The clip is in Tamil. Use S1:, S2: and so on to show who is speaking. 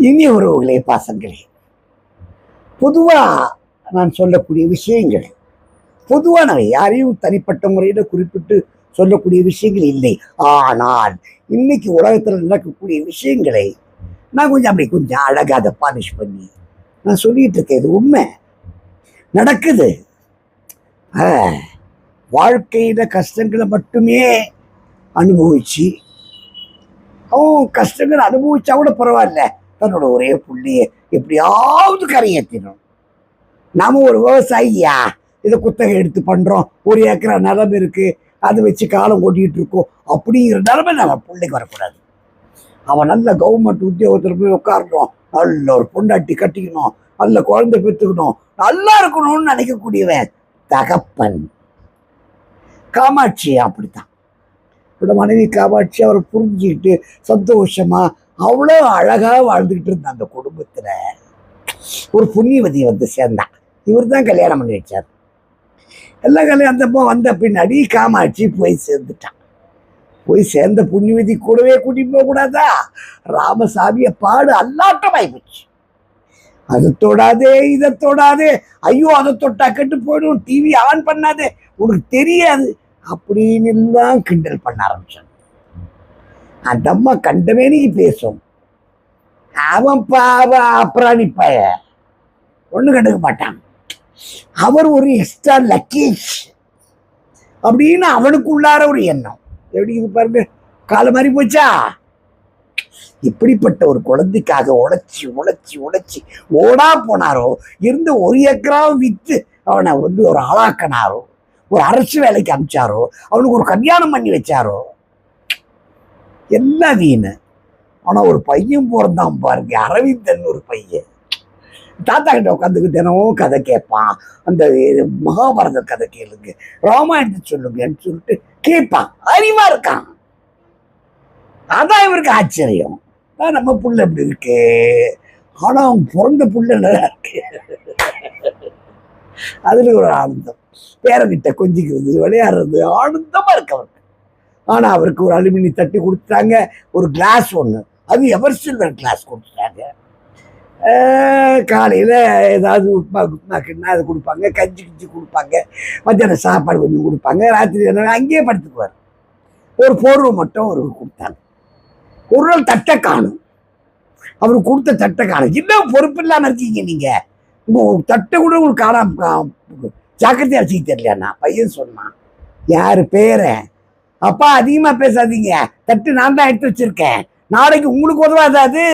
S1: இனி உறவுகளே, பாசங்களே, பொதுவா நான் சொல்லக்கூடிய விஷயங்கள் பொதுவானவை, யாரையும் தனிப்பட்ட முறையில குறிப்பிட்டு சொல்லக்கூடிய விஷயங்கள் இல்லை. ஆனால் இன்னைக்கு உலகத்துல நடக்கக்கூடிய விஷயங்களை நான் கொஞ்சம் அழகா அதை பாலிஷ் பண்ணி நான் சொல்லிட்டு இருக்கேன். இது உண்மை நடக்குது. வாழ்க்கையில கஷ்டங்களை மட்டுமே அனுபவிச்சு, அவன் கஷ்டங்களை அனுபவிச்சா கூட பரவாயில்ல, தன்னோட ஒரே புள்ளிய எப்படியாவது கரையேற்றிடும். நாம ஒரு விவசாயியா இதை குத்தகை எடுத்து பண்றோம், 1 ஏக்கரா நிலம் இருக்கு, அதை வச்சு காலம் ஓட்டிட்டு இருக்கோம் அப்படிங்கிற நிலைமை நம்ம பிள்ளைக்கு வரக்கூடாது. அவன் நல்ல கவர்மெண்ட் உத்தியோகத்தில் போய் உட்காரணும், நல்ல ஒரு பொண்டாட்டி கட்டிக்கணும், நல்ல குழந்தை பெற்றுக்கணும், நல்லா இருக்கணும்னு நினைக்கக்கூடியவன் தகப்பன். காமாட்சி அப்படித்தான். என்னோட மனைவி காமாட்சி அவரை புரிஞ்சுக்கிட்டு சந்தோஷமா அவ்வளோ அழகா வாழ்ந்துகிட்டு இருந்த அந்த குடும்பத்துல ஒரு புண்ணியவதி வந்து சேர்ந்தான். இவர் தான் கல்யாணம் பண்ணி வச்சார். எல்லா கல்யாணத்தப்போ வந்த பின்னாடி காமாட்சி போய் சேர்ந்துட்டான். போய் சேர்ந்த புண்ணியவதி கூடவே கூட்டிட்டு போக கூடாதா? ராமசாமிய பாடு அல்லாட்டம் ஆயிப்போச்சு. அதை தொடாதே, இதை தொடாதே, ஐயோ அதை தொட்டா கெட்டு போயிடும், டிவி ஆன் பண்ணாதே, உனக்கு தெரியாது அப்படின்னு எல்லாம் கிண்டல் பண்ண ஆரம்பிச்சான். அந்த அம்மா கண்டமேனிக்கு பேசும். அவன் அப்புறாணி பைய ஒண்ணு கண்டுக்க மாட்டான். அவர் ஒரு எக்ஸ்ட்ரா லக்கேஜ் அப்படின்னு அவனுக்கு உள்ளார ஒரு எண்ணம். எப்படி இது பாருங்க, கால மாதிரி போச்சா. இப்படிப்பட்ட ஒரு குழந்தைக்காக உழைச்சி உழைச்சி உழைச்சி ஓடா போனாரோ, இருந்து 1 ஏக்கரா வித்து அவனை வந்து ஒரு ஆளாக்கினாரோ, ஒரு அரசு வேலைக்கு அனுப்பிச்சாரோ, அவனுக்கு ஒரு கல்யாணம் பண்ணி வச்சாரோ, எல்லாம் வீணு. ஆனா ஒரு பையன் பிறந்தான் பாருங்க, அரவிந்தன் ஒரு பையன். தாத்தா கிட்ட உட்காந்துக்கு தினமும் கதை கேட்பான். அந்த மகாபாரத கதை கேளுங்க, ராமாயணத்தை சொல்லுங்கன்னு சொல்லிட்டு கேட்பான். அறிவா இருக்கான். அதான் இவருக்கு ஆச்சரியம். நம்ம புள்ள எப்படி இருக்கு, ஆனா அவன் பிறந்த புள்ள நல்லா இருக்கு. அதுல ஒரு ஆனந்தம், பேரங்கிட்ட கொஞ்சிக்கிறது, விளையாடுறது, ஆனந்தமா இருக்கு அவருக்கு. ஆனா அவருக்கு ஒரு அலுமினி தட்டி கொடுத்துட்டாங்க, ஒரு கிளாஸ் ஒண்ணு, அது எவர் சில்வர் கிளாஸ் கொடுத்துட்டாங்க. காலையில் ஏதாவது உப்புமா குப்புமாக்குன்னா அதை கொடுப்பாங்க, கஞ்சி கிஞ்சி கொடுப்பாங்க, மத்தியானம் சாப்பாடு கொஞ்சம் கொடுப்பாங்க, ராத்திரி அங்கேயே படுத்துக்குவார். ஒரு போர்வை மட்டும் அவருக்கு கொடுத்தாங்க. ஒரு நாள் தட்டை காணும், அவருக்கு கொடுத்த தட்டை காணும். இன்னும் பொறுப்பு இல்லாமல் இருக்கீங்க நீங்க, உங்க தட்டை கூட உங்களுக்கு காணாம ஜாக்கிரதையா வச்சுக்க தெரியலண்ணா. பையன் சொன்னான், யாரு பேரன், அப்பா அதிகமா பேசாதீங்க, தட்டு நான் தான் எடுத்து வச்சிருக்கேன், நாளைக்கு உங்களுக்கு உதவாது.